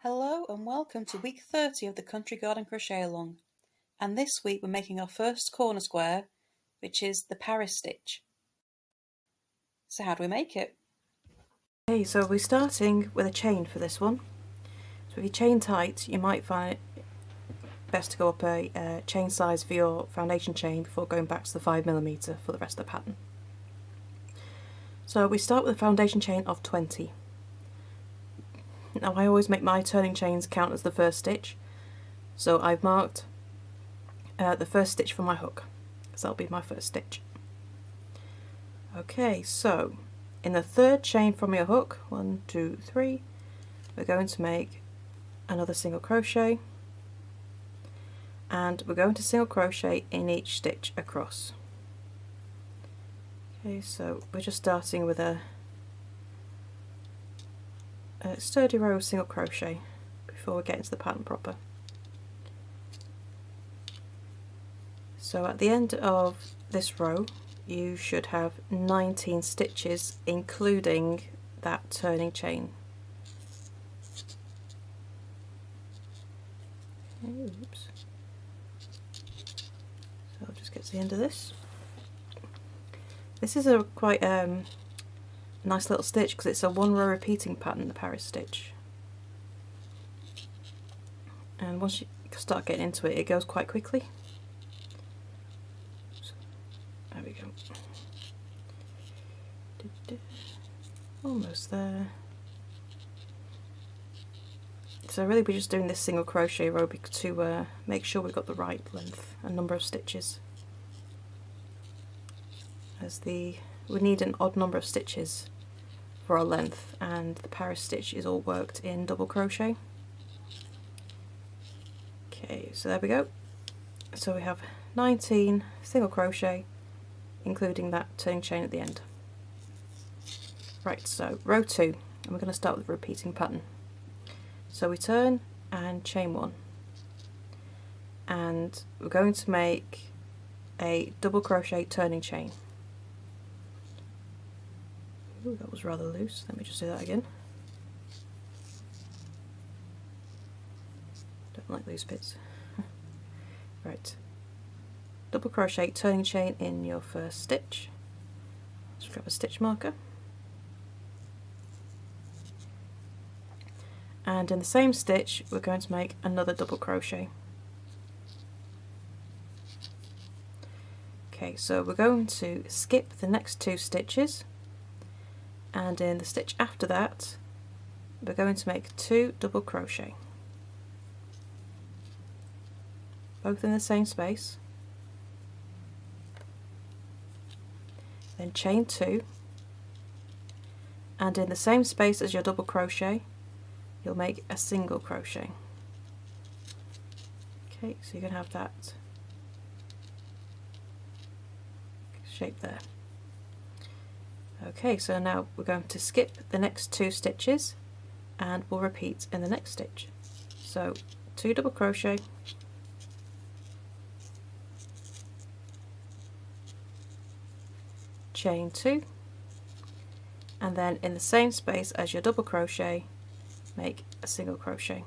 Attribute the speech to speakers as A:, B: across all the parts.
A: Hello and welcome to week 30 of the Country Garden Crochet Along, and this week we're making our first corner square, which is the Paris stitch. So how do we make it?
B: Okay, so we're starting with a chain for this one. So if you chain tight, you might find it best to go up a chain size for your foundation chain before going back to the 5mm for the rest of the pattern. So we start with a foundation chain of 20. Now I always make my turning chains count as the first stitch, so I've marked the first stitch for my hook, so that'll be my first stitch. Okay, so in the third chain from your hook, 1, 2, 3, we're going to make another single crochet, and we're going to single crochet in each stitch across. Okay, so we're just starting with a sturdy row of single crochet before we get into the pattern proper. So at the end of this row you should have 19 stitches including that turning chain. Okay, oops. So I'll just get to the end of this. This is a quite nice little stitch because it's a one row repeating pattern, the Paris stitch. And once you start getting into it, it goes quite quickly. So, there we go. Almost there. So really we're just doing this single crochet row to make sure we've got the right length and number of stitches. As we need an odd number of stitches for our length, and the Paris stitch is all worked in double crochet. Okay, so there we go. So we have 19 single crochet including that turning chain at the end. Right, so row 2, and we're going to start with a repeating pattern. So we turn and chain 1, and we're going to make a double crochet turning chain. Ooh, that was rather loose. Let me just do that again. Don't like loose bits. Right. Double crochet turning chain in your first stitch. Let's grab a stitch marker. And in the same stitch we're going to make another double crochet. Okay, so we're going to skip the next 2 stitches, and in the stitch after that we're going to make 2 double crochet, both in the same space, then chain 2, and in the same space as your double crochet you'll make a single crochet. Okay, so you're going to have that shape there. Okay, so now we're going to skip the next 2 stitches and we'll repeat in the next stitch. So 2 double crochet, chain 2, and then in the same space as your double crochet make a single crochet,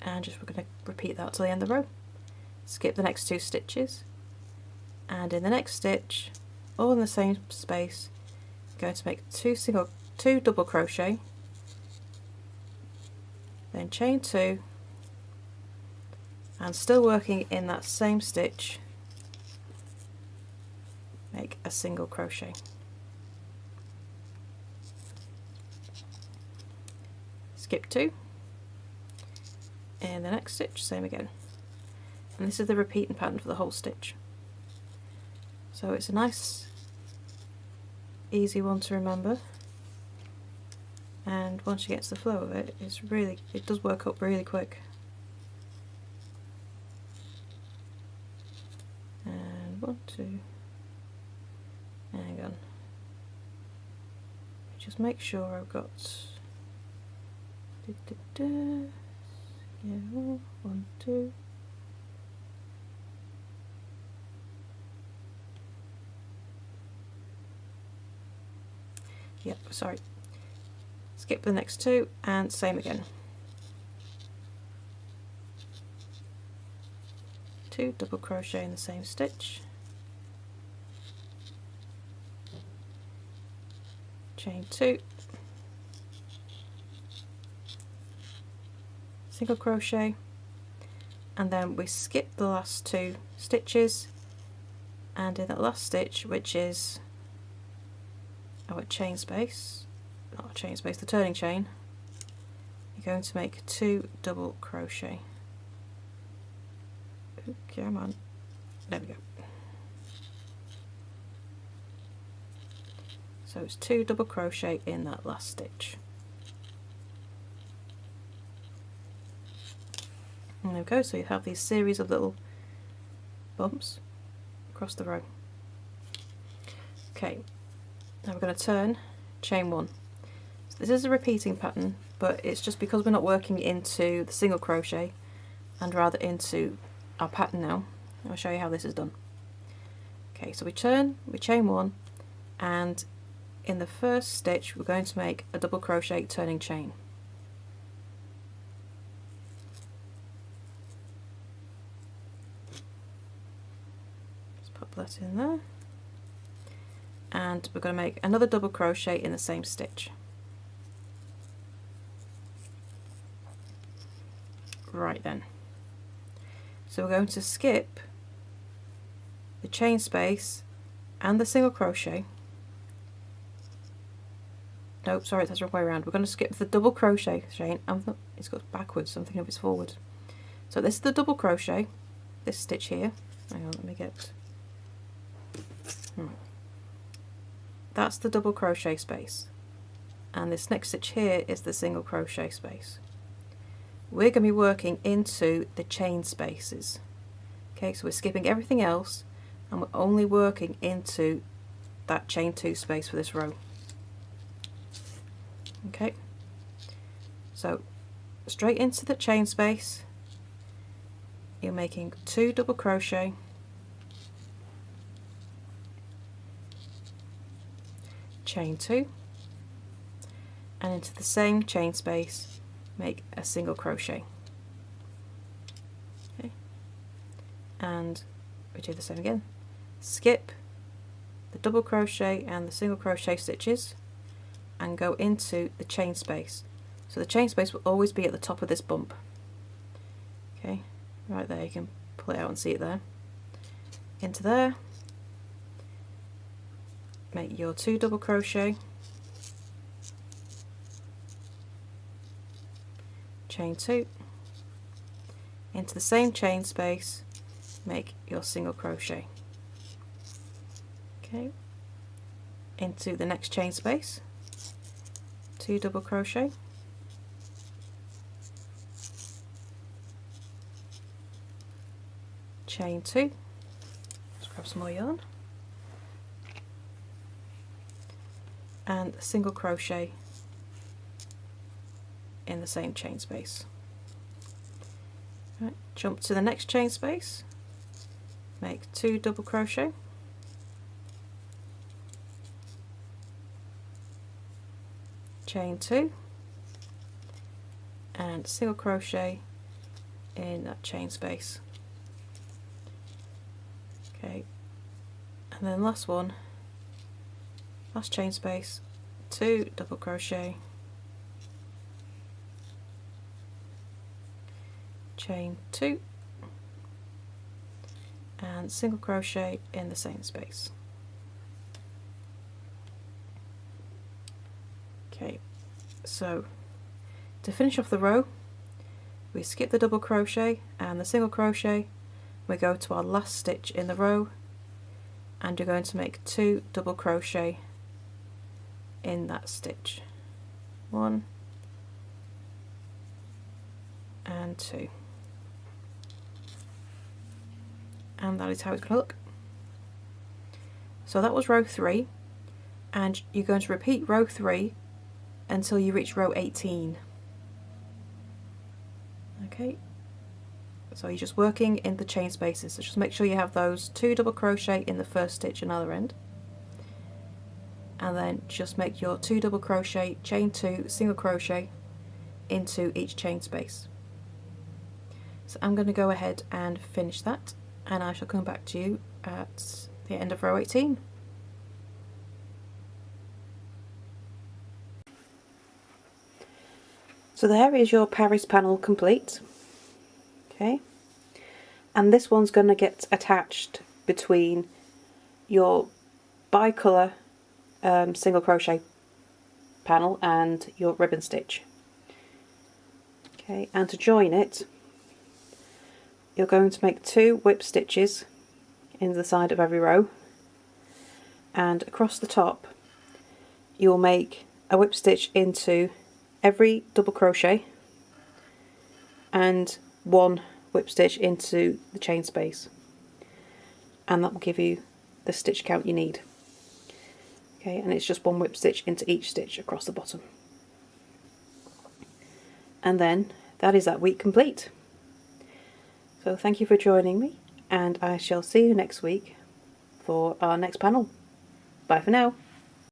B: and we're going to repeat that till the end of the row. Skip the next 2 stitches, and in the next stitch, all in the same space, I'm going to make 2 double crochet, then chain 2, and still working in that same stitch, make a single crochet. Skip 2, and the next stitch, same again. And this is the repeating pattern for the whole stitch. So it's a nice easy one to remember, and once you get to the flow of it, it does work up really quick. And 1, 2, hang on, just make sure I've got yeah, 1, 2. Yep, sorry. skip the next two, and same again. 2 double crochet in the same stitch, chain 2, single crochet, and then we skip the last 2 stitches, and in that last stitch, which is our chain space, not a chain space, the turning chain, you're going to make 2 double crochet. Come on, there we go. So it's 2 double crochet in that last stitch. And there we go, so you have these series of little bumps across the row. Okay, now we're going to turn, chain 1. So this is a repeating pattern, but it's just because we're not working into the single crochet and rather into our pattern now. I'll show you how this is done. Okay, so we turn, we chain 1, and in the first stitch we're going to make a double crochet turning chain. Just pop that in there, and we're going to make another double crochet in the same stitch. Right then, so we're going to skip the chain space and the single crochet. Nope, sorry, that's the wrong way around. We're going to skip the double crochet chain. It's got backwards, so I'm thinking of it's forward. So this is the double crochet, this stitch here. Hang on, let me get... That's the double crochet space. And this next stitch here is the single crochet space. We're going to be working into the chain spaces. Okay, so we're skipping everything else and we're only working into that chain 2 space for this row. Okay, so straight into the chain space, you're making 2 double crochet, chain 2, and into the same chain space make a single crochet. Okay, and we do the same again. Skip the double crochet and the single crochet stitches and go into the chain space. So the chain space will always be at the top of this bump. Okay, right there, you can pull it out and see it there. Into there, make your 2 double crochet, chain 2, into the same chain space, make your single crochet. Okay, into the next chain space, 2 double crochet, chain 2, let's grab some more yarn, and a single crochet in the same chain space. Right, jump to the next chain space, make 2 double crochet, chain 2, and single crochet in that chain space. Okay, and then last one, last chain space, 2 double crochet, chain 2, and single crochet in the same space. Okay, so to finish off the row, we skip the double crochet and the single crochet, we go to our last stitch in the row, and you're going to make 2 double crochet in that stitch. 1 and 2. And that is how it's going to look. So that was row 3, and you're going to repeat row 3 until you reach row 18. Okay, so you're just working in the chain spaces, so just make sure you have those 2 double crochet in the first stitch and other end, and then just make your 2 double crochet, chain 2, single crochet into each chain space. So I'm going to go ahead and finish that, and I shall come back to you at the end of row 18. So there is your Paris panel complete. Okay, and this one's going to get attached between your bicolour single crochet panel and your ribbon stitch. Okay, and to join it, you're going to make 2 whip stitches in the side of every row, and across the top you'll make a whip stitch into every double crochet and 1 whip stitch into the chain space, and that will give you the stitch count you need. Okay, and it's just 1 whip stitch into each stitch across the bottom. And then that is that week complete. So thank you for joining me, and I shall see you next week for our next panel. Bye for now.